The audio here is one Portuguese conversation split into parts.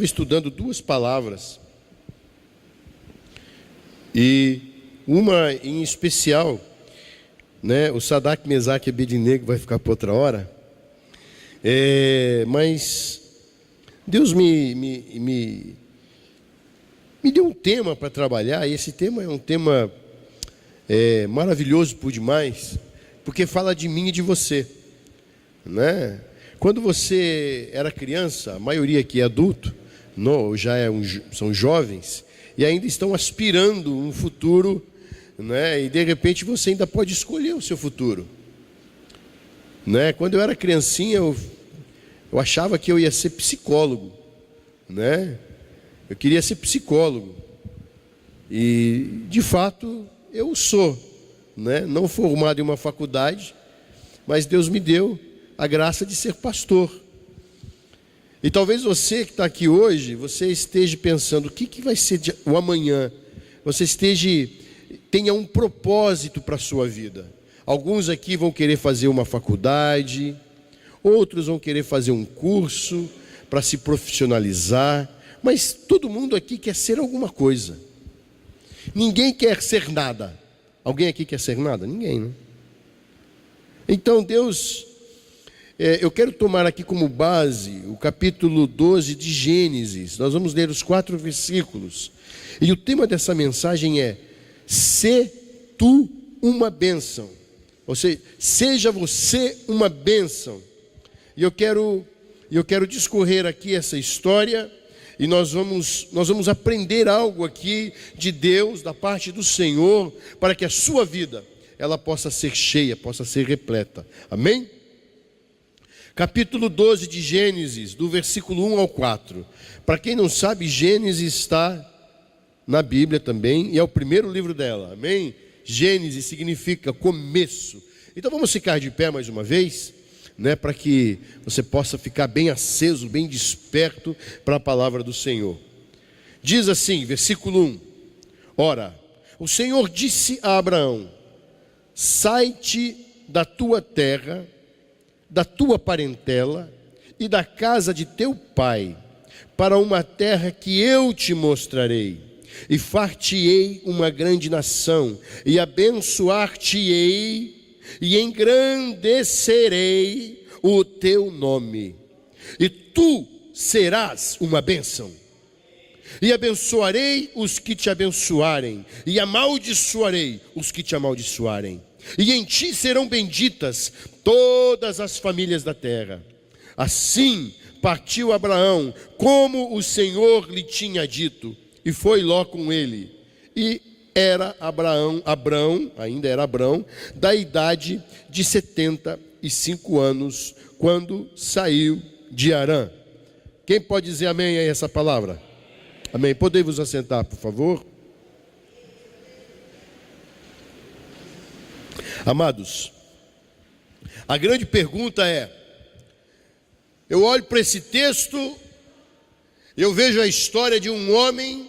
Estava estudando duas palavras, e uma em especial, né? O Sadraque, Mesaque e Abednego vai ficar para outra hora. Mas Deus me deu um tema para trabalhar, e esse tema é um tema maravilhoso por demais, porque fala de mim e de você, né? Quando você era criança, a maioria aqui é adulto, são jovens, e ainda estão aspirando um futuro, né? E de repente você ainda pode escolher o seu futuro, né? Quando eu era criancinha, eu achava que eu ia ser psicólogo, né? Eu queria ser psicólogo, e de fato eu sou, né? Não formado em uma faculdade, mas Deus me deu a graça de ser pastor. E talvez você que está aqui hoje, você esteja pensando, o que vai ser o amanhã? Você tenha um propósito para a sua vida. Alguns aqui vão querer fazer uma faculdade, outros vão querer fazer um curso para se profissionalizar, mas todo mundo aqui quer ser alguma coisa. Ninguém quer ser nada. Alguém aqui quer ser nada? Ninguém, né? Então Deus... eu quero tomar aqui como base o capítulo 12 de Gênesis. Nós vamos ler os 4 versículos. E o tema dessa mensagem é: "Se tu uma bênção". Ou seja, seja você uma bênção. E eu quero discorrer aqui essa história, e nós vamos aprender algo aqui de Deus, da parte do Senhor, para que a sua vida ela possa ser cheia, possa ser repleta. Amém? Capítulo 12 de Gênesis, do versículo 1 ao 4. Para quem não sabe, Gênesis está na Bíblia também, e é o primeiro livro dela, amém? Gênesis significa começo. Então vamos ficar de pé mais uma vez, né, para que você possa ficar bem aceso, bem desperto para a palavra do Senhor. Diz assim, versículo 1: "Ora, o Senhor disse a Abraão: sai-te da tua terra, da tua parentela e da casa de teu pai, para uma terra que eu te mostrarei, e far-te-ei uma grande nação, e abençoar-te-ei, e engrandecerei o teu nome, e tu serás uma bênção. E abençoarei os que te abençoarem, e amaldiçoarei os que te amaldiçoarem. E em ti serão benditas todas as famílias da terra. Assim partiu Abraão, como o Senhor lhe tinha dito, e foi Ló com ele. E era Abrão, ainda era Abrão, da idade de 75 anos, quando saiu de Harã." Quem pode dizer amém a essa palavra? Amém. Podem vos assentar, por favor? Amados, a grande pergunta é: eu olho para esse texto, eu vejo a história de um homem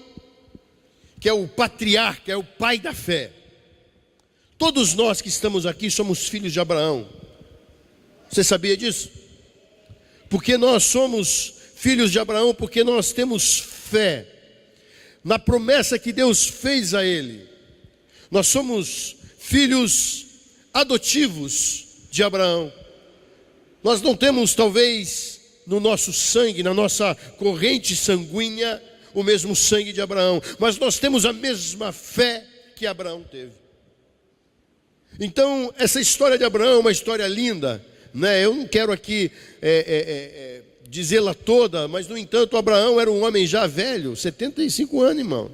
que é o patriarca, é o pai da fé. Todos nós que estamos aqui somos filhos de Abraão. Você sabia disso? Porque nós somos filhos de Abraão, porque nós temos fé na promessa que Deus fez a ele. Nós somos filhos adotivos de Abraão. Nós não temos, talvez, no nosso sangue, na nossa corrente sanguínea, o mesmo sangue de Abraão, mas nós temos a mesma fé que Abraão teve. Então, essa história de Abraão é uma história linda, né? Eu não quero aqui dizê-la toda, mas no entanto Abraão era um homem já velho, 75 anos, irmão.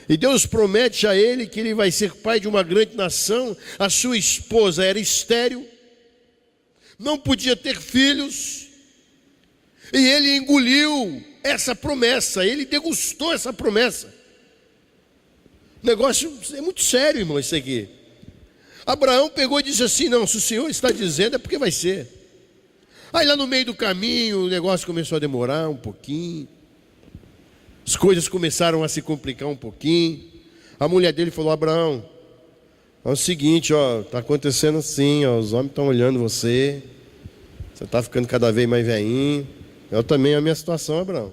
E Deus promete a ele que ele vai ser pai de uma grande nação. A sua esposa era estéril, não podia ter filhos, e ele engoliu essa promessa, ele degustou essa promessa. O negócio é muito sério, irmão, isso aqui. Abraão pegou e disse assim: não, se o Senhor está dizendo é porque vai ser. Aí lá no meio do caminho o negócio começou a demorar um pouquinho, as coisas começaram a se complicar um pouquinho. A mulher dele falou: Abraão, é o seguinte, ó, está acontecendo assim, ó, os homens estão olhando você está ficando cada vez mais velhinho. Eu também, a minha situação, Abraão.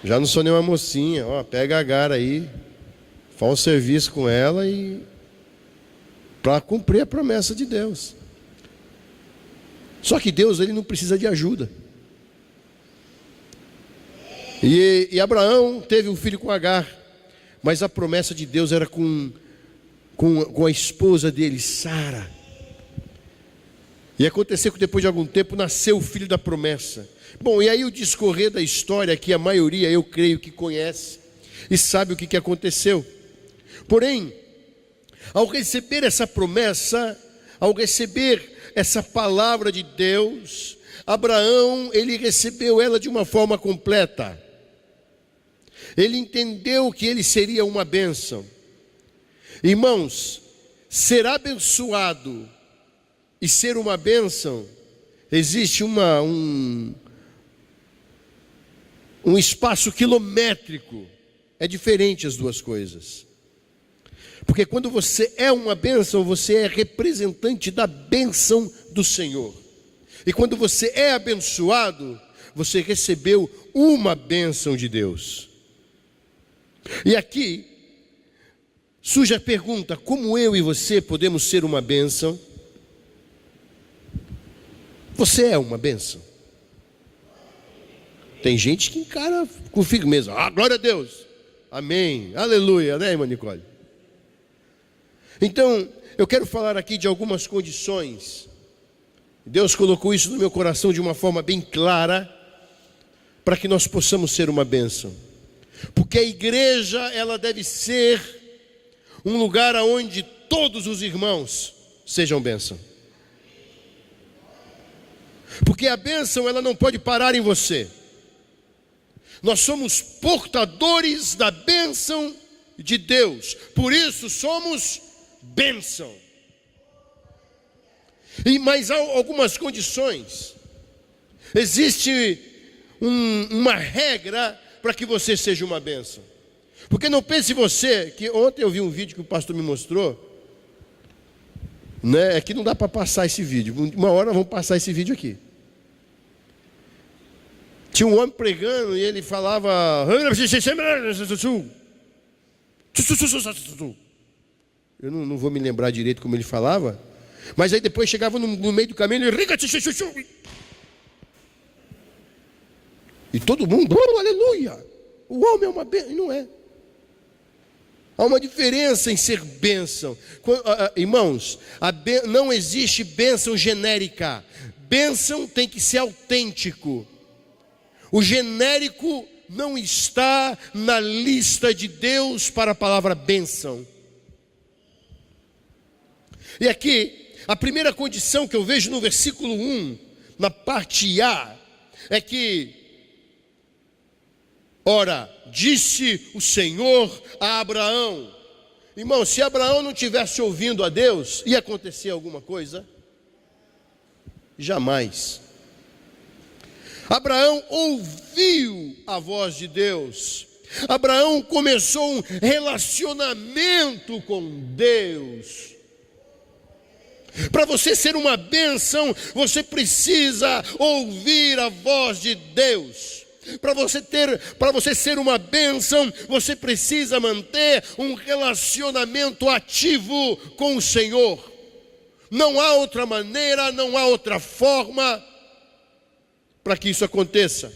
Já não sou nenhuma mocinha, ó, pega a Agar aí, faz um serviço com ela e para cumprir a promessa de Deus. Só que Deus, ele não precisa de ajuda. E Abraão teve um filho com Agar, mas a promessa de Deus era com a esposa dele, Sara. E aconteceu que depois de algum tempo nasceu o filho da promessa. Bom, e aí o discorrer da história que a maioria, eu creio que conhece e sabe o que aconteceu. Porém, ao receber essa promessa, ao receber essa palavra de Deus, Abraão, ele recebeu ela de uma forma completa. Ele entendeu que ele seria uma bênção. Irmãos, ser abençoado e ser uma bênção, existe um espaço quilométrico. É diferente as duas coisas. Porque quando você é uma bênção, você é representante da bênção do Senhor. E quando você é abençoado, você recebeu uma bênção de Deus. E aqui surge a pergunta: como eu e você podemos ser uma bênção? Você é uma bênção. Tem gente que encara com firmeza. Ah, glória a Deus. Amém. Aleluia, né, irmã Nicole? Então, eu quero falar aqui de algumas condições. Deus colocou isso no meu coração de uma forma bem clara, para que nós possamos ser uma bênção. Porque a igreja, ela deve ser um lugar onde todos os irmãos sejam bênção. Porque a bênção, ela não pode parar em você. Nós somos portadores da bênção de Deus. Por isso somos bênção. Mas há algumas condições. Existe uma regra para que você seja uma bênção. Porque não pense você, que ontem eu vi um vídeo que o pastor me mostrou, né, é que não dá para passar esse vídeo. Uma hora nós vamos passar esse vídeo aqui. Tinha um homem pregando e ele falava: eu não vou me lembrar direito como ele falava, mas aí depois chegava no meio do caminho e todo mundo, oh, aleluia, o homem é uma bênção. Não é. Há uma diferença em ser bênção. Irmãos, não existe bênção genérica. Bênção tem que ser autêntico. O genérico não está na lista de Deus para a palavra bênção. E aqui, a primeira condição que eu vejo no versículo 1, na parte A, é que: ora, disse o Senhor a Abraão. Irmão, se Abraão não tivesse ouvindo a Deus, ia acontecer alguma coisa? Jamais. Abraão ouviu a voz de Deus. Abraão começou um relacionamento com Deus. Para você ser uma bênção, você precisa ouvir a voz de Deus. Para você ser uma bênção, você precisa manter um relacionamento ativo com o Senhor. Não há outra maneira, não há outra forma para que isso aconteça.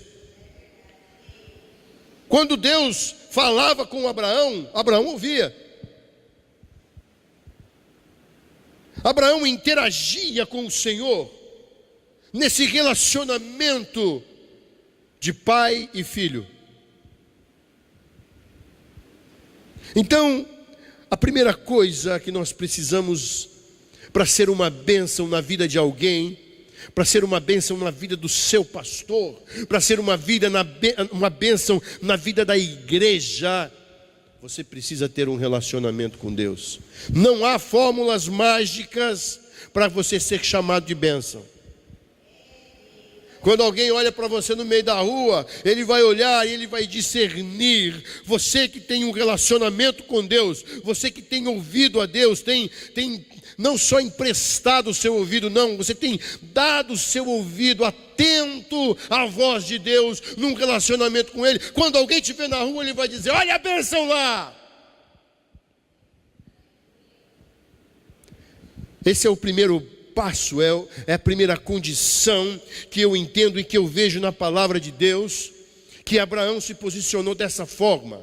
Quando Deus falava com Abraão, Abraão ouvia. Abraão interagia com o Senhor nesse relacionamento de pai e filho. Então, a primeira coisa que nós precisamos para ser uma bênção na vida de alguém, para ser uma bênção na vida do seu pastor, para ser uma bênção na vida da igreja, você precisa ter um relacionamento com Deus. Não há fórmulas mágicas para você ser chamado de bênção. Quando alguém olha para você no meio da rua, ele vai olhar e ele vai discernir. Você que tem um relacionamento com Deus, você que tem ouvido a Deus, tem não só emprestado o seu ouvido, não, você tem dado o seu ouvido a atento à voz de Deus, num relacionamento com Ele. Quando alguém te vê na rua, Ele vai dizer: olha a bênção lá. Esse é o primeiro passo, é a primeira condição que eu entendo e que eu vejo na palavra de Deus, que Abraão se posicionou dessa forma.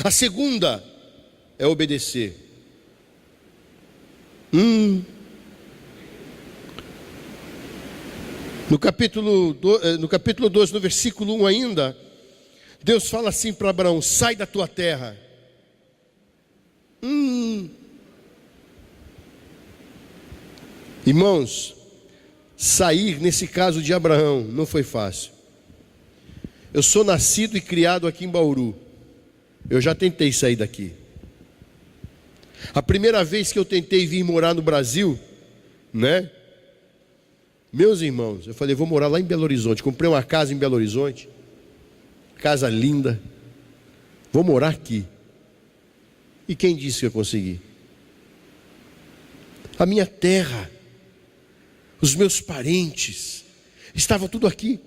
A segunda é obedecer. No capítulo 12, no versículo 1 ainda, Deus fala assim para Abraão: sai da tua terra. Irmãos, sair nesse caso de Abraão não foi fácil. Eu sou nascido e criado aqui em Bauru. Eu já tentei sair daqui. A primeira vez que eu tentei vir morar no Brasil, né? Meus irmãos, eu falei: vou morar lá em Belo Horizonte. Comprei uma casa em Belo Horizonte, casa linda. Vou morar aqui. E quem disse que eu consegui? A minha terra, os meus parentes, estavam tudo aqui.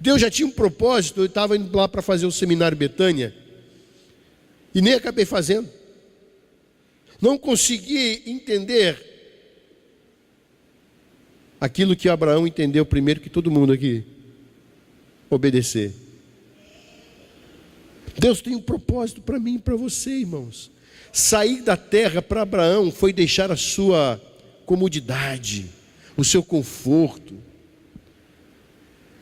Deus já tinha um propósito. Eu estava indo lá para fazer o seminário Betânia e nem acabei fazendo. Não consegui entender aquilo que Abraão entendeu primeiro que todo mundo aqui: obedecer. Deus tem um propósito para mim e para você, irmãos. Sair da terra para Abraão foi deixar a sua comodidade, o seu conforto.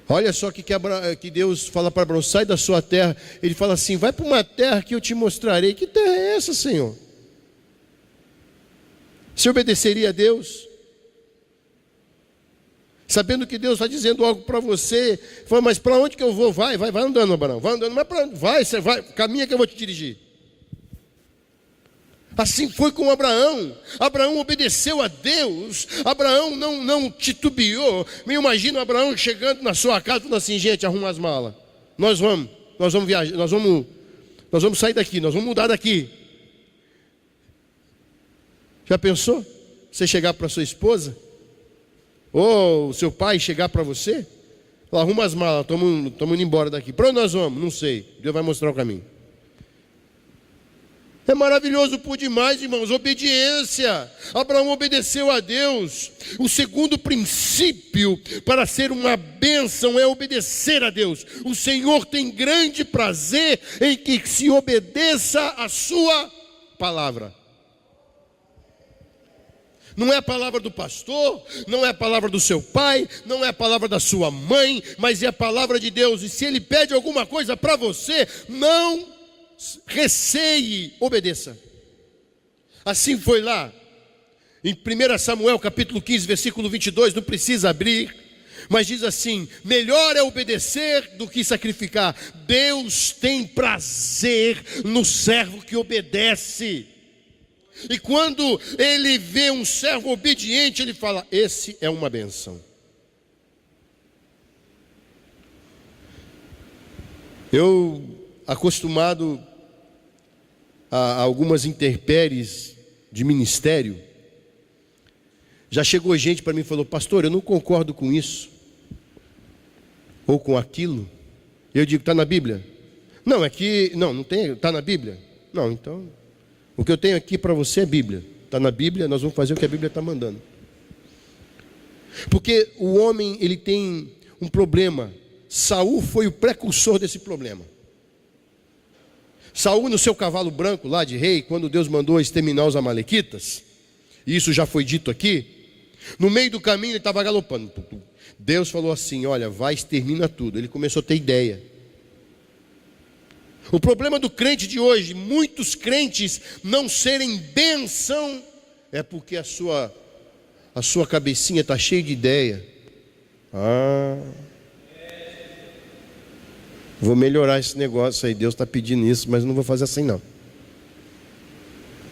Olha só que Deus fala para Abraão: sai da sua terra. Ele fala assim: vai para uma terra que eu te mostrarei. Que terra é essa, Senhor? Você obedeceria a Deus? Sabendo que Deus está dizendo algo para você. Fala: mas para onde que eu vou? Vai andando, Abraão. Vai andando, mas para onde? Você vai, caminha que eu vou te dirigir. Assim foi com Abraão. Abraão obedeceu a Deus. Abraão não titubeou. Me imagino Abraão chegando na sua casa, falando assim: gente, arruma as malas. Nós vamos viajar, nós vamos sair daqui, nós vamos mudar daqui. Já pensou? Você chegar para sua esposa, ou seu pai chegar para você, falar: arruma as malas, estamos indo embora daqui. Para onde nós vamos? Não sei. Deus vai mostrar o caminho. É maravilhoso por demais, irmãos. Obediência. Abraão obedeceu a Deus. O segundo princípio para ser uma bênção é obedecer a Deus. O Senhor tem grande prazer em que se obedeça a sua palavra. Não é a palavra do pastor, não é a palavra do seu pai, não é a palavra da sua mãe, mas é a palavra de Deus. E se Ele pede alguma coisa para você, não receie, obedeça. Assim foi lá em 1 Samuel capítulo 15 versículo 22, não precisa abrir, mas diz assim: melhor é obedecer do que sacrificar. Deus tem prazer no servo que obedece. E quando Ele vê um servo obediente, Ele fala: esse é uma bênção. Eu, acostumado a algumas intempéries de ministério, já chegou gente para mim e falou: pastor, eu não concordo com isso ou com aquilo. Eu digo: está na Bíblia? Não, é que não tem, está na Bíblia? Não, então o que eu tenho aqui para você é Bíblia. Está na Bíblia, nós vamos fazer o que a Bíblia está mandando. Porque o homem, ele tem um problema. Saul foi o precursor desse problema. Saul, no seu cavalo branco lá de rei, quando Deus mandou exterminar os amalequitas, e isso já foi dito aqui, no meio do caminho ele estava galopando. Deus falou assim: olha, vai, extermina tudo. Ele começou a ter ideia. O problema do crente de hoje, muitos crentes não serem bênção, é porque a sua cabecinha está cheia de ideia. Vou melhorar esse negócio aí, Deus está pedindo isso, mas não vou fazer assim não.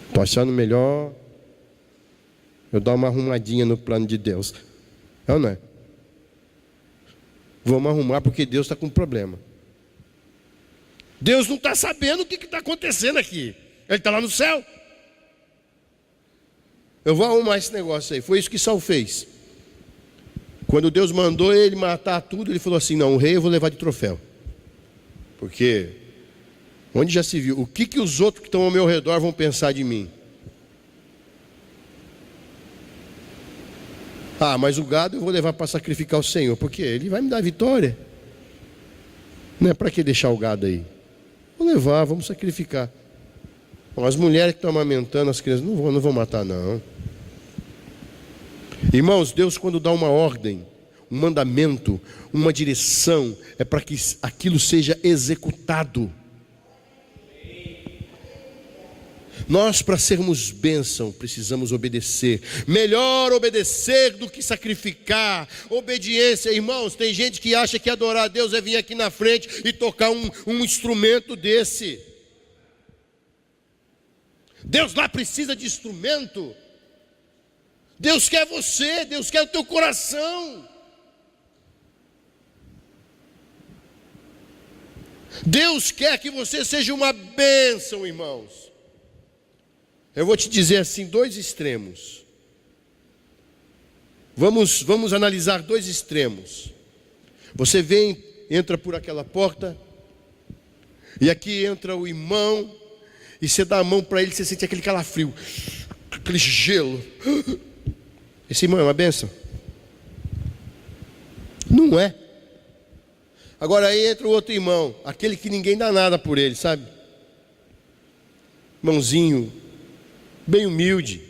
Estou achando melhor eu dar uma arrumadinha no plano de Deus. É ou não é? Vamos arrumar porque Deus está com problema. Deus não está sabendo o que está acontecendo aqui. Ele está lá no céu. Eu vou arrumar esse negócio aí. Foi isso que Saul fez. Quando Deus mandou ele matar tudo, ele falou assim: não, o rei eu vou levar de troféu. Porque onde já se viu? O que os outros que estão ao meu redor vão pensar de mim? Ah, mas o gado eu vou levar para sacrificar ao Senhor, porque ele vai me dar vitória. Não é para que deixar o gado aí? Vou levar, vamos sacrificar. Bom, as mulheres que estão amamentando as crianças, não vão matar não. Irmãos, Deus quando dá uma ordem, um mandamento, uma direção, é para que aquilo seja executado. Nós, para sermos bênção, precisamos obedecer. Melhor obedecer do que sacrificar. Obediência, irmãos. Tem gente que acha que adorar a Deus é vir aqui na frente e tocar um instrumento desse. Deus lá precisa de instrumento. Deus quer você, Deus quer o teu coração. Deus quer que você seja uma bênção, irmãos. Eu vou te dizer assim, dois extremos. Vamos analisar dois extremos. Você vem, entra por aquela porta, e aqui entra o irmão, e você dá a mão para ele, você sente aquele calafrio, aquele gelo. Esse irmão é uma bênção? Não é. Agora aí entra o outro irmão, aquele que ninguém dá nada por ele, sabe? Irmãozinho, bem humilde,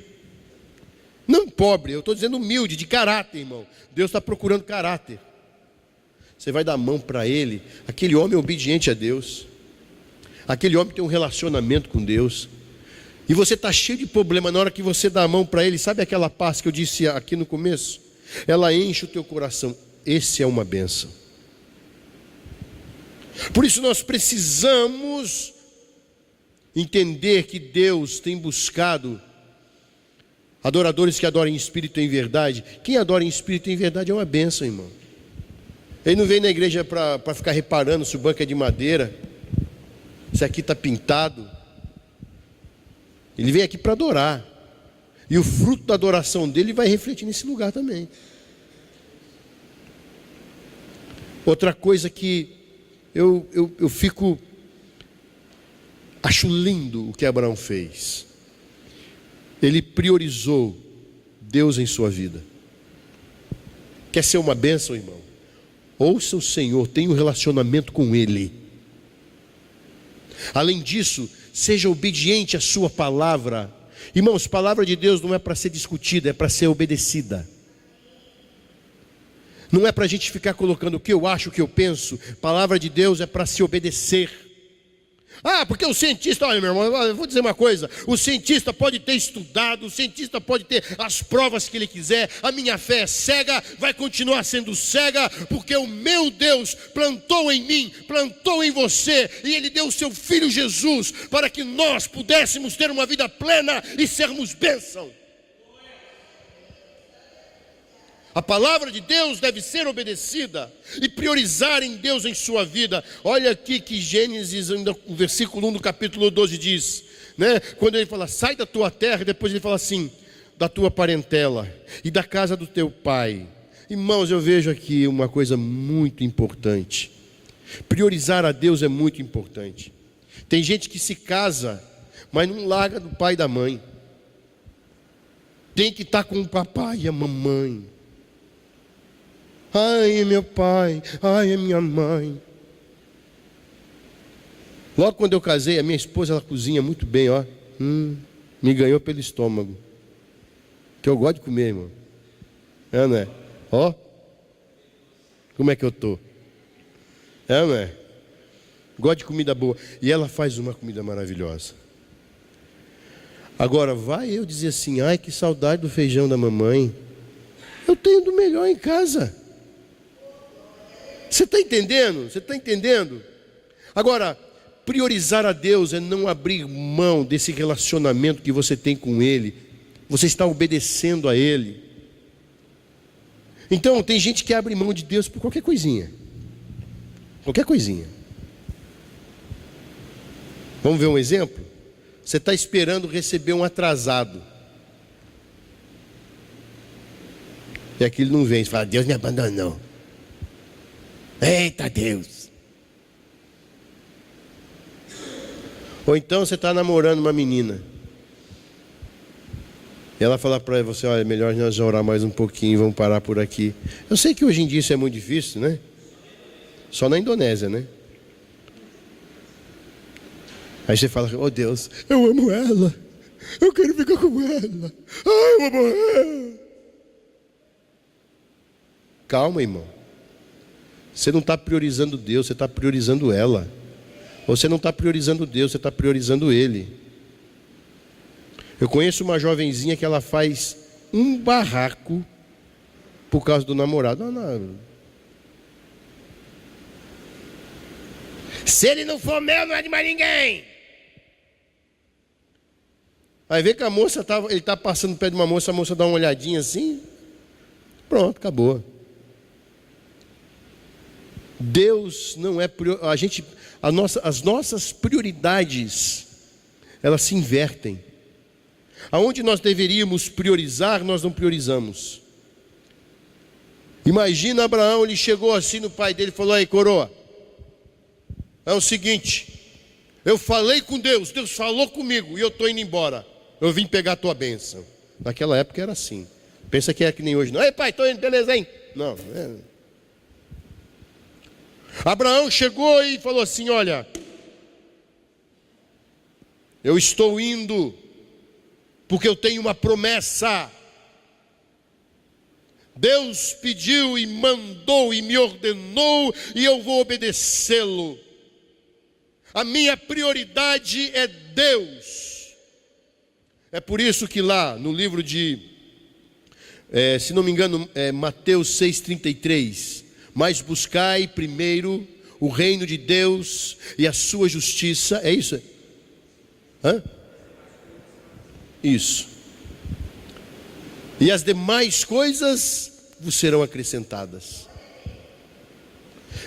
não pobre, eu estou dizendo humilde, de caráter, irmão. Deus está procurando caráter. Você vai dar a mão para ele, aquele homem é obediente a Deus, aquele homem tem um relacionamento com Deus, e você está cheio de problema. Na hora que você dá a mão para ele, sabe aquela paz que eu disse aqui no começo? Ela enche o teu coração. Esse é uma bênção. Por isso nós precisamos entender que Deus tem buscado adoradores que adorem em espírito e em verdade. Quem adora em espírito e em verdade é uma bênção, irmão. Ele não vem na igreja para ficar reparando se o banco é de madeira, se aqui está pintado. Ele vem aqui para adorar. E o fruto da adoração dele vai refletir nesse lugar também. Outra coisa que eu acho lindo o que Abraão fez. Ele priorizou Deus em sua vida. Quer ser uma bênção, irmão? Ouça o Senhor, tenha um relacionamento com Ele. Além disso, seja obediente à sua palavra. Irmãos, palavra de Deus não é para ser discutida, é para ser obedecida. Não é para a gente ficar colocando o que eu acho, o que eu penso. Palavra de Deus é para se obedecer. Ah, porque o cientista, olha meu irmão, eu vou dizer uma coisa. O cientista pode ter estudado, o cientista pode ter as provas que ele quiser. A minha fé é cega, vai continuar sendo cega, porque o meu Deus plantou em mim, plantou em você, e Ele deu o seu Filho Jesus, para que nós pudéssemos ter uma vida plena e sermos bênção. A palavra de Deus deve ser obedecida e priorizar em Deus em sua vida. Olha aqui que Gênesis, o versículo 1 do capítulo 12 diz, né? Quando ele fala, sai da tua terra, depois ele fala assim, da tua parentela e da casa do teu pai. Irmãos, eu vejo aqui uma coisa muito importante. Priorizar a Deus é muito importante. Tem gente que se casa, mas não larga do pai e da mãe. Tem que estar com o papai e a mamãe. Ai, é meu pai, ai, é minha mãe. Logo quando eu casei, a minha esposa, ela cozinha muito bem, ó. Me ganhou pelo estômago. Que eu gosto de comer, irmão. É, não é? Ó, como é que eu tô? É, não é? Gosto de comida boa. E ela faz uma comida maravilhosa. Agora, vai eu dizer assim, ai, que saudade do feijão da mamãe. Eu tenho do melhor em casa. Você está entendendo? Você está entendendo? Agora, priorizar a Deus é não abrir mão desse relacionamento que você tem com Ele. Você está obedecendo a Ele. Então, tem gente que abre mão de Deus por qualquer coisinha. Qualquer coisinha. Vamos ver um exemplo? Você está esperando receber um atrasado. E aquilo não vem, você fala, Deus me abandonou. Eita Deus. Ou então você está namorando uma menina. E ela fala para você, olha, melhor nós orar mais um pouquinho, vamos parar por aqui. Eu sei que hoje em dia isso é muito difícil, né? Só na Indonésia, né? Aí você fala, oh Deus, eu amo ela. Eu quero ficar com ela. Ai, eu amo ela. Calma, irmão. Você não está priorizando Deus, você está priorizando ela. Ou você não está priorizando Deus, você está priorizando Ele. Eu conheço uma jovenzinha que ela faz um barraco por causa do namorado. Não. Se ele não for meu, não é de mais ninguém. Aí vê que a moça ele está passando perto de uma moça, a moça dá uma olhadinha assim. Pronto, acabou. Deus não é as nossas prioridades, elas se invertem. Aonde nós deveríamos priorizar, nós não priorizamos. Imagina Abraão, ele chegou assim no pai dele e falou, aí coroa, é o seguinte, eu falei com Deus, Deus falou comigo e eu estou indo embora. Eu vim pegar a tua bênção. Naquela época era assim. Pensa que é que nem hoje, não. Ei pai, estou indo, beleza, hein? Não, Abraão chegou e falou assim, olha, eu estou indo porque eu tenho uma promessa. Deus pediu e mandou e me ordenou e eu vou obedecê-lo. A minha prioridade é Deus. É por isso que lá no livro de, se não me engano, Mateus 6,33, mas buscai primeiro o reino de Deus e a sua justiça. É isso? Hã? Isso. E as demais coisas vos serão acrescentadas.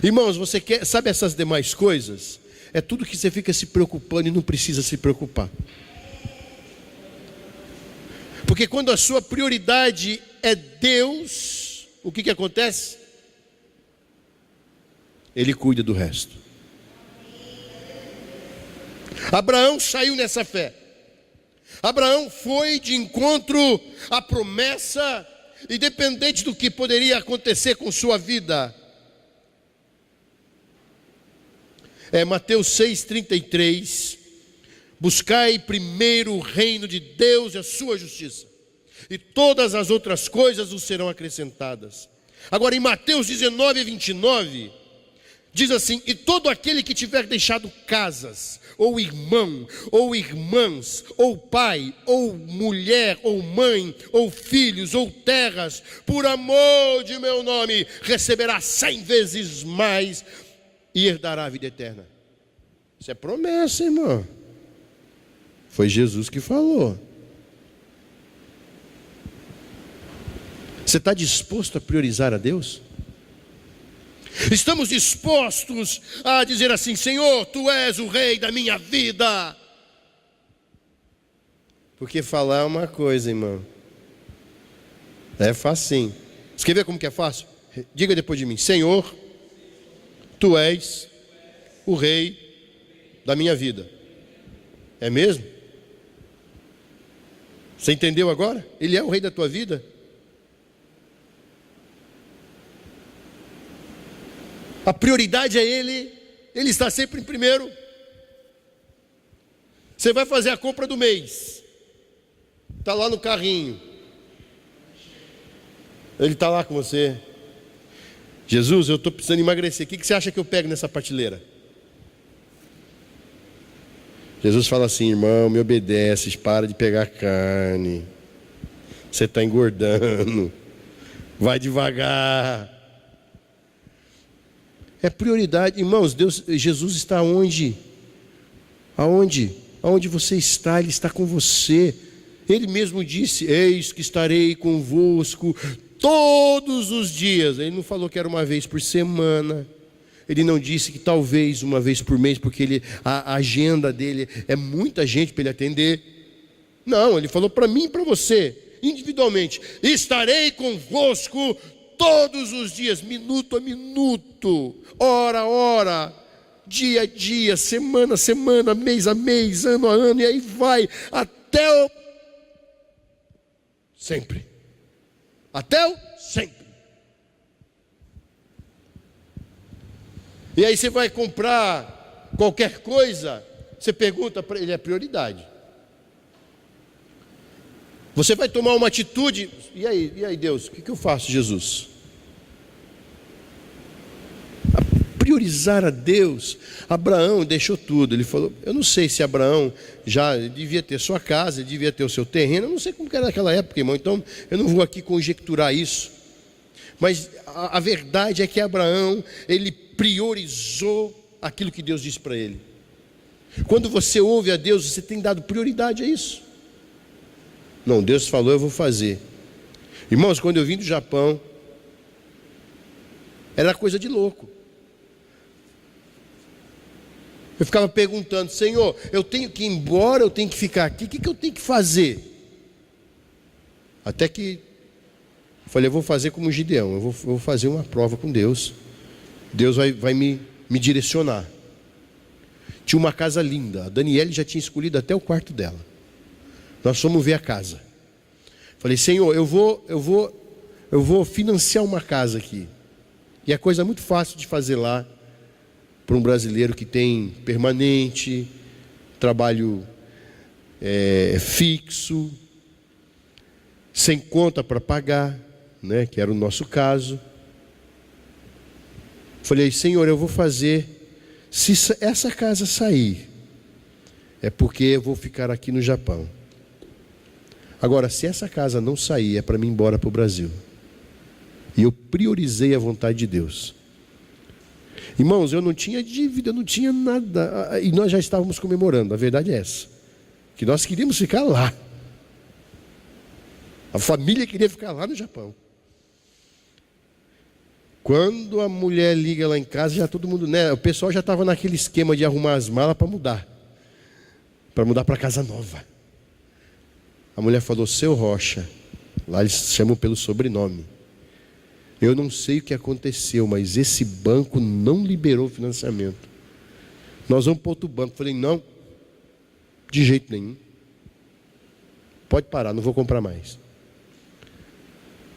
Irmãos, você sabe essas demais coisas? É tudo que você fica se preocupando e não precisa se preocupar. Porque quando a sua prioridade é Deus, o que acontece? Ele cuida do resto. Abraão saiu nessa fé. Abraão foi de encontro à promessa, independente do que poderia acontecer com sua vida. Mateus 6,33. Buscai primeiro o reino de Deus e a sua justiça, e todas as outras coisas vos serão acrescentadas. Agora em Mateus 19:29, diz assim, e todo aquele que tiver deixado casas, ou irmão, ou irmãs, ou pai, ou mulher, ou mãe, ou filhos, ou terras, por amor de meu nome, receberá 100 vezes mais e herdará a vida eterna. Isso é promessa, irmão. Foi Jesus que falou. Você está disposto a priorizar a Deus? Estamos dispostos a dizer assim, Senhor, Tu és o Rei da minha vida. Porque falar é uma coisa, irmão. É facinho. Você quer ver como que é fácil? Diga depois de mim, Senhor, Tu és o Rei da minha vida. É mesmo? Você entendeu agora? Ele é o Rei da tua vida? A prioridade é Ele. Ele está sempre em primeiro. Você vai fazer a compra do mês. Está lá no carrinho. Ele está lá com você. Jesus, eu estou precisando emagrecer. O que você acha que eu pego nessa prateleira? Jesus fala assim, irmão, me obedece, para de pegar carne. Você está engordando. Vai devagar. É prioridade. Irmãos, Jesus está onde? Aonde? Aonde você está, Ele está com você. Ele mesmo disse, eis que estarei convosco todos os dias. Ele não falou que era uma vez por semana. Ele não disse que talvez uma vez por mês, porque a agenda dele é muita gente para ele atender. Não, ele falou para mim e para você. individualmente: estarei convosco todos os dias, minuto a minuto, hora a hora, dia a dia, semana a semana, mês a mês, ano a ano, e aí vai, até o sempre. Até o sempre. E aí você vai comprar qualquer coisa, você pergunta para ele, é prioridade. Você vai tomar uma atitude, e aí Deus, o que eu faço, Jesus? Priorizar a Deus. Abraão deixou tudo. Ele falou, eu não sei se Abraão já devia ter sua casa, devia ter o seu terreno, eu não sei como que era naquela época, irmão, então eu não vou aqui conjecturar isso. Mas a verdade é que Abraão, ele priorizou aquilo que Deus disse para ele. Quando você ouve a Deus, você tem dado prioridade a isso. Não, Deus falou, eu vou fazer. Irmãos, quando eu vim do Japão, era coisa de louco. Eu ficava perguntando, Senhor, eu tenho que ir embora, eu tenho que ficar aqui, o que eu tenho que fazer? Até que eu falei, eu vou fazer como Gideão, eu vou fazer uma prova com Deus. Deus vai me direcionar. Tinha uma casa linda, a Daniele já tinha escolhido até o quarto dela. Nós fomos ver a casa. Falei, Senhor, eu vou financiar uma casa aqui. E é coisa muito fácil de fazer lá, para um brasileiro que tem permanente, trabalho fixo, sem conta para pagar, né, que era o nosso caso. Falei, Senhor, eu vou fazer, se essa casa sair, é porque eu vou ficar aqui no Japão. Agora, se essa casa não sair, é para mim ir embora para o Brasil. E eu priorizei a vontade de Deus. Irmãos, eu não tinha dívida, eu não tinha nada. E nós já estávamos comemorando, a verdade é essa. Que nós queríamos ficar lá. A família queria ficar lá no Japão. Quando a mulher liga lá em casa, já todo mundo, né? O pessoal já estava naquele esquema de arrumar as malas para mudar. Para mudar para casa nova. A mulher falou, seu Rocha. Lá eles chamam pelo sobrenome. Eu não sei o que aconteceu, mas esse banco não liberou o financiamento. Nós vamos para outro banco. Falei, não, de jeito nenhum. Pode parar, não vou comprar mais.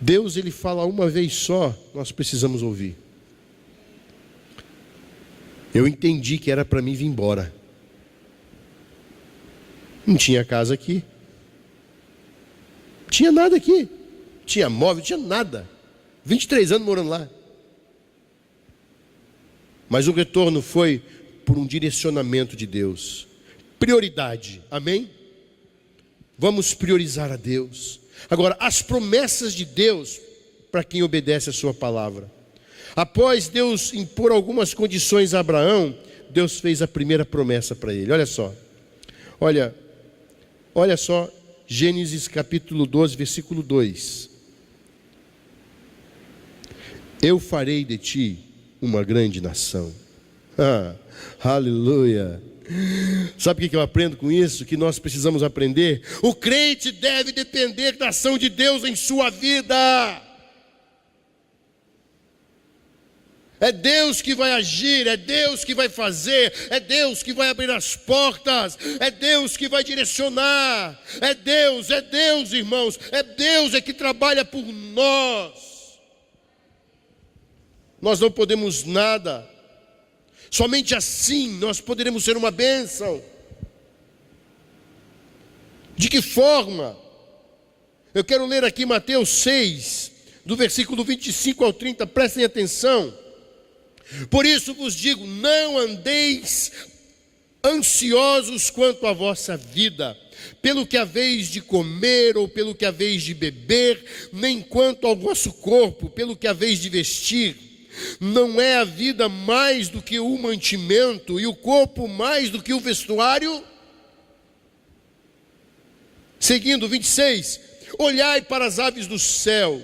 Deus, ele fala uma vez só, nós precisamos ouvir. Eu entendi que era para mim vir embora. Não tinha casa aqui. Tinha nada aqui. Tinha móvel, tinha nada. 23 anos morando lá. Mas o retorno foi por um direcionamento de Deus. Prioridade, amém? Vamos priorizar a Deus. Agora, as promessas de Deus, para quem obedece a sua palavra. Após Deus impor algumas condições a Abraão, Deus fez a primeira promessa para ele. Olha só. Olha só, Gênesis capítulo 12, versículo 2. Eu farei de ti uma grande nação. Aleluia. Sabe o que eu aprendo com isso? Que nós precisamos aprender. O crente deve depender da ação de Deus em sua vida. É Deus que vai agir, é Deus que vai fazer, é Deus que vai abrir as portas, é Deus que vai direcionar, é Deus, irmãos, é Deus que trabalha por nós. Nós não podemos nada, somente assim nós poderemos ser uma bênção. De que forma? Eu quero ler aqui Mateus 6, do versículo 25 ao 30, prestem atenção. Por isso vos digo, não andeis ansiosos quanto à vossa vida, pelo que haveis de comer ou pelo que haveis de beber, nem quanto ao vosso corpo, pelo que haveis de vestir. Não é a vida mais do que o mantimento e o corpo mais do que o vestuário? Seguindo, 26. Olhai para as aves dos céus,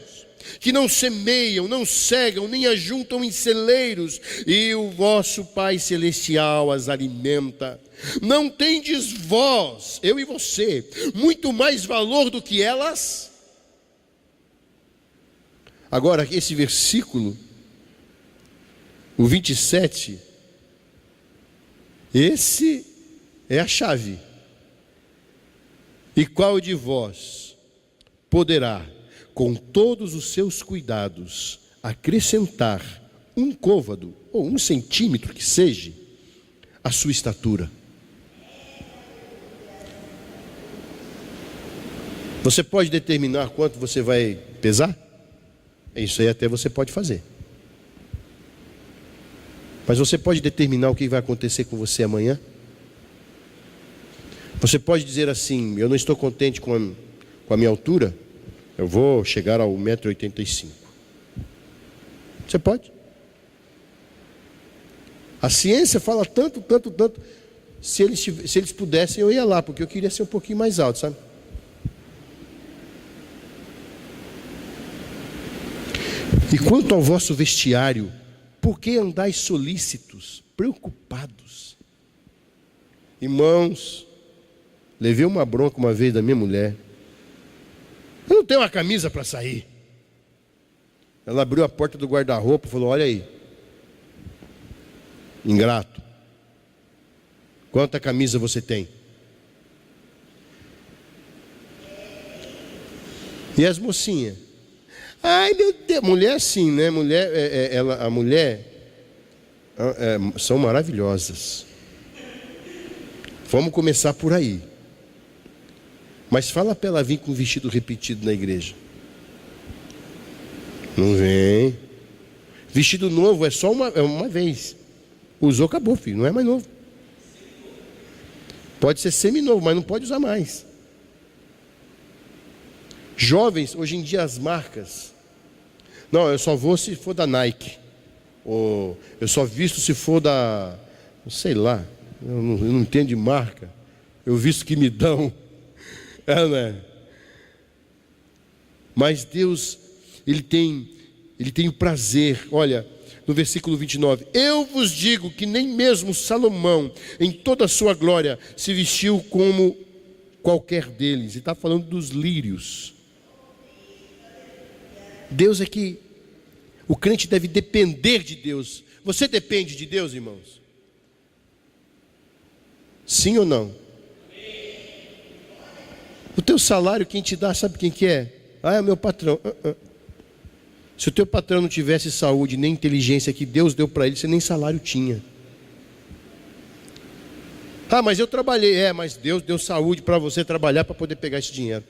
que não semeiam, não cegam, nem ajuntam em celeiros, e o vosso Pai Celestial as alimenta. Não tendes vós, eu e você, muito mais valor do que elas? Agora, esse versículo, o 27, esse é a chave. E qual de vós poderá, com todos os seus cuidados, acrescentar um côvado, ou 1 centímetro que seja, à sua estatura? Você pode determinar quanto você vai pesar? Isso aí até você pode fazer. Mas você pode determinar o que vai acontecer com você amanhã? Você pode dizer assim: eu não estou contente com a minha altura, eu vou chegar ao 1,85 m. Você pode. A ciência fala tanto. Se eles pudessem, eu ia lá, porque eu queria ser um pouquinho mais alto, sabe? E quanto ao vosso vestiário, por que andais solícitos, preocupados? Irmãos, levei uma bronca uma vez da minha mulher. Eu não tenho uma camisa para sair. Ela abriu a porta do guarda-roupa e falou: olha aí, ingrato, quanta camisa você tem? E as mocinhas? Ai, meu Deus, mulher assim, né? A mulher são maravilhosas. Vamos começar por aí. Mas fala para ela vir com vestido repetido na igreja. Não vem. Vestido novo é só uma vez. Usou, acabou, filho. Não é mais novo. Pode ser seminovo, mas não pode usar mais. Jovens, hoje em dia as marcas: não, eu só vou se for da Nike. Ou eu só visto se for da, sei lá, eu não entendo de marca. Eu visto que me dão. Né? Mas Deus, Ele tem o prazer. Olha, no versículo 29. Eu vos digo que nem mesmo Salomão, em toda a sua glória, se vestiu como qualquer deles. E está falando dos lírios. Deus é que o crente deve depender de Deus. Você depende de Deus, irmãos? Sim ou não? O teu salário, quem te dá, sabe quem que é? Ah, é o meu patrão. Se o teu patrão não tivesse saúde nem inteligência que Deus deu para ele, você nem salário tinha. Ah, mas eu trabalhei. Mas Deus deu saúde para você trabalhar para poder pegar esse dinheiro.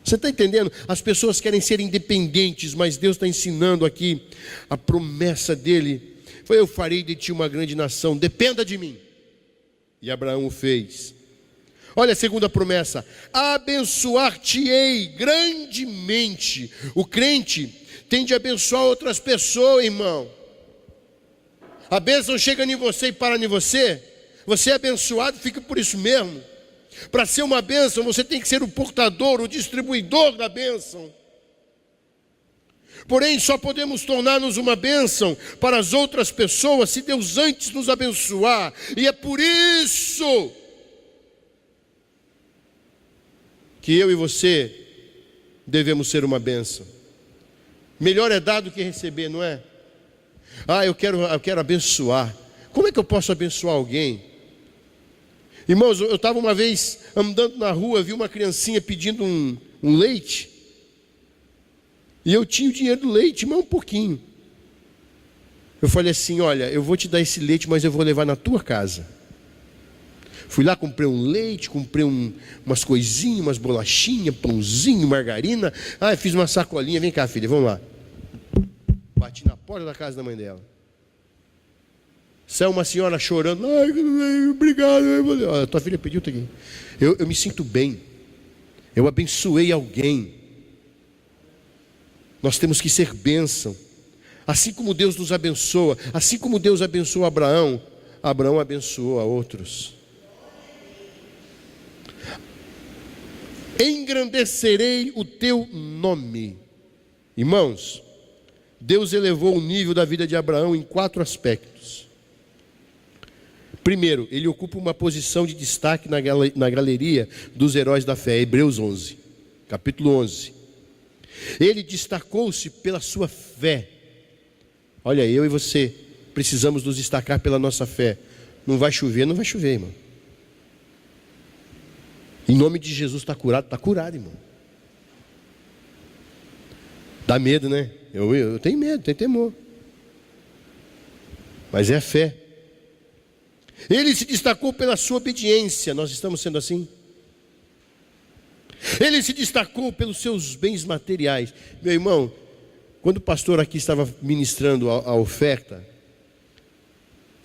Você está entendendo? As pessoas querem ser independentes, mas Deus está ensinando aqui a promessa dele. Foi: eu farei de ti uma grande nação, dependa de mim. E Abraão o fez. Olha a segunda promessa: abençoar-te-ei grandemente. O crente tem de abençoar outras pessoas, irmão. A bênção chega em você e para em você. Você é abençoado, fica por isso mesmo. Para ser uma bênção, você tem que ser o portador, o distribuidor da bênção. Porém, só podemos tornar-nos uma bênção para as outras pessoas se Deus antes nos abençoar. E é por isso que eu e você devemos ser uma bênção. Melhor é dar do que receber, não é? Eu quero abençoar. Como é que eu posso abençoar alguém? Irmãos, eu estava uma vez andando na rua, vi uma criancinha pedindo um leite. E eu tinha o dinheiro do leite, mas um pouquinho. Eu falei assim: olha, eu vou te dar esse leite, mas eu vou levar na tua casa. Fui lá, comprei um leite, comprei umas coisinhas, umas bolachinhas, pãozinho, margarina. Fiz uma sacolinha. Vem cá, filha, vamos lá. Bati na porta da casa da mãe dela. Saiu uma senhora chorando. Obrigado. Olha, tua filha pediu, tá aqui. Eu me sinto bem. Eu abençoei alguém. Nós temos que ser bênção. Assim como Deus nos abençoa, assim como Deus abençoou Abraão, Abraão abençoou a outros. Engrandecerei o teu nome. Irmãos, Deus elevou o nível da vida de Abraão em 4 aspectos. Primeiro, ele ocupa uma posição de destaque na galeria dos heróis da fé. Hebreus 11, capítulo 11. Ele destacou-se pela sua fé. Olha, eu e você precisamos nos destacar pela nossa fé. Não vai chover, não vai chover, irmão. Em nome de Jesus, está curado, irmão. Dá medo, né? Eu tenho medo, tenho temor. Mas é a fé. Ele se destacou pela sua obediência. Nós estamos sendo assim? Ele se destacou pelos seus bens materiais. Meu irmão, quando o pastor aqui estava ministrando a oferta,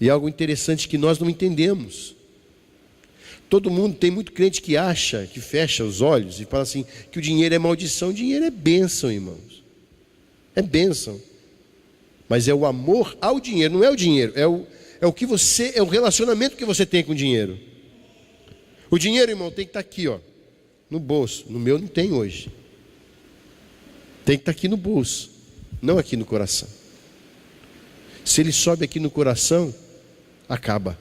e algo interessante que nós não entendemos. Todo mundo, tem muito crente que acha, que fecha os olhos e fala assim, que o dinheiro é maldição. O dinheiro é bênção, irmãos. É bênção. Mas é o amor ao dinheiro, não é o dinheiro, é o relacionamento que você tem com o dinheiro. O dinheiro, irmão, tem que estar aqui, ó, no bolso. No meu não tem hoje. Tem que estar aqui no bolso, não aqui no coração. Se ele sobe aqui no coração, acaba.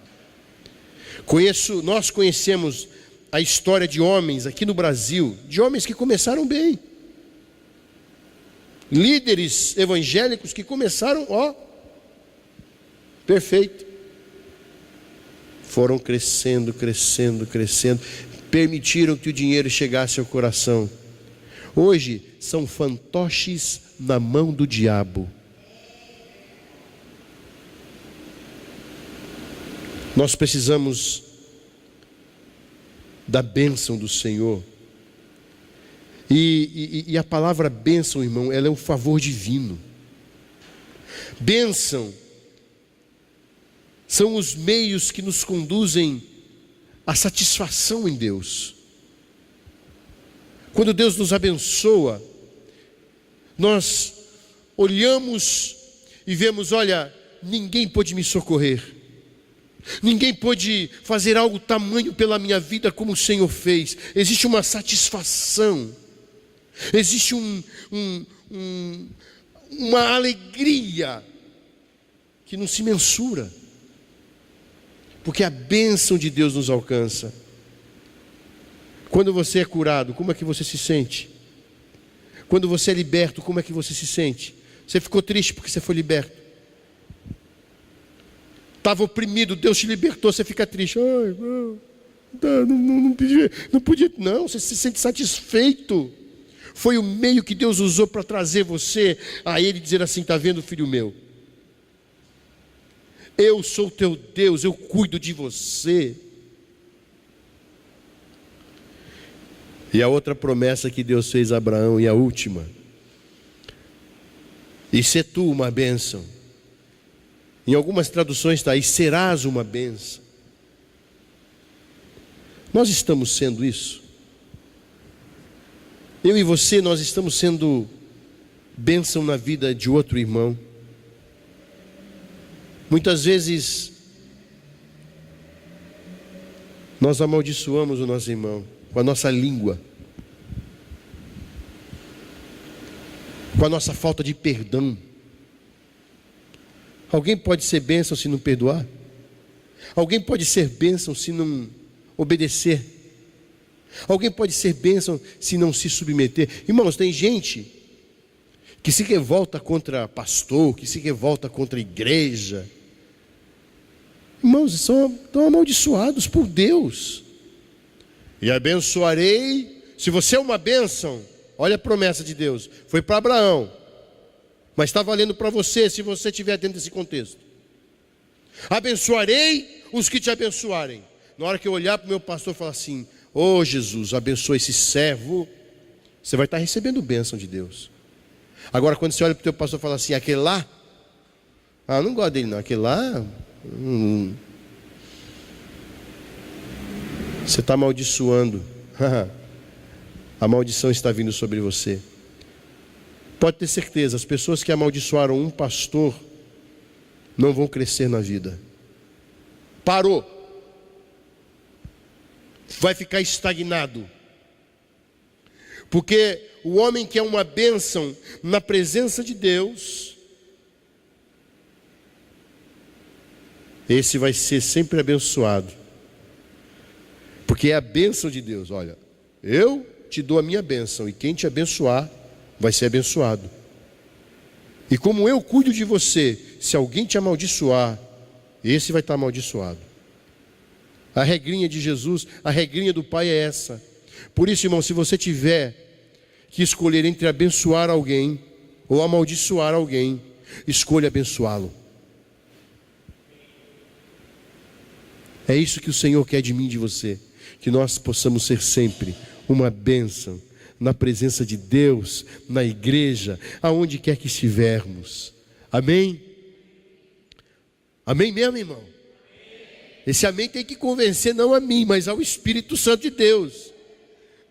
Nós conhecemos a história de homens aqui no Brasil, de homens que começaram bem. Líderes evangélicos que começaram, perfeito. Foram crescendo, permitiram que o dinheiro chegasse ao coração. Hoje são fantoches na mão do diabo. Nós precisamos da bênção do Senhor. E a palavra bênção, irmão, ela é um favor divino. Bênção são os meios que nos conduzem à satisfação em Deus. Quando Deus nos abençoa, nós olhamos e vemos, olha, ninguém pôde me socorrer. Ninguém pôde fazer algo tamanho pela minha vida como o Senhor fez. Existe uma satisfação. Existe uma alegria que não se mensura. Porque a bênção de Deus nos alcança. Quando você é curado, como é que você se sente? Quando você é liberto, como é que você se sente? Você ficou triste porque você foi liberto. Estava oprimido, Deus te libertou, você fica triste. Ai, não podia. Não, você se sente satisfeito. Foi o meio que Deus usou para trazer você a Ele, dizer assim, está vendo, filho meu? Eu sou teu Deus, eu cuido de você. E a outra promessa que Deus fez a Abraão, e a última: e se tu uma bênção. Em algumas traduções está, e serás uma bênção. Nós estamos sendo isso. Eu e você, nós estamos sendo bênção na vida de outro irmão. Muitas vezes nós amaldiçoamos o nosso irmão com a nossa língua, com a nossa falta de perdão. Alguém pode ser bênção se não perdoar? Alguém pode ser bênção se não obedecer? Alguém pode ser bênção se não se submeter? Irmãos, tem gente que se revolta contra pastor, que se revolta contra a igreja. Irmãos, estão amaldiçoados por Deus. E abençoarei. Se você é uma bênção, olha a promessa de Deus, foi para Abraão, mas está valendo para você, se você estiver dentro desse contexto. Abençoarei os que te abençoarem. Na hora que eu olhar para o meu pastor e falar assim, ô Jesus, abençoa esse servo, você vai estar recebendo bênção de Deus. Agora quando você olha para o teu pastor e fala assim, aquele lá, não gosto dele não, aquele lá, você está amaldiçoando. A maldição está vindo sobre você. Pode ter certeza, as pessoas que amaldiçoaram um pastor não vão crescer na vida. Parou. Vai ficar estagnado. Porque o homem que é uma bênção na presença de Deus, esse vai ser sempre abençoado. Porque é a bênção de Deus. Olha, eu te dou a minha bênção, e quem te abençoar vai ser abençoado. E como eu cuido de você, se alguém te amaldiçoar, esse vai estar amaldiçoado. A regrinha de Jesus, a regrinha do Pai é essa. Por isso, irmão, se você tiver que escolher entre abençoar alguém ou amaldiçoar alguém, escolha abençoá-lo. É isso que o Senhor quer de mim e de você, que nós possamos ser sempre uma bênção na presença de Deus, na igreja, aonde quer que estivermos. Amém? Amém mesmo, irmão? Esse amém tem que convencer não a mim, mas ao Espírito Santo de Deus.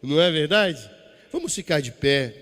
Não é verdade? Vamos ficar de pé.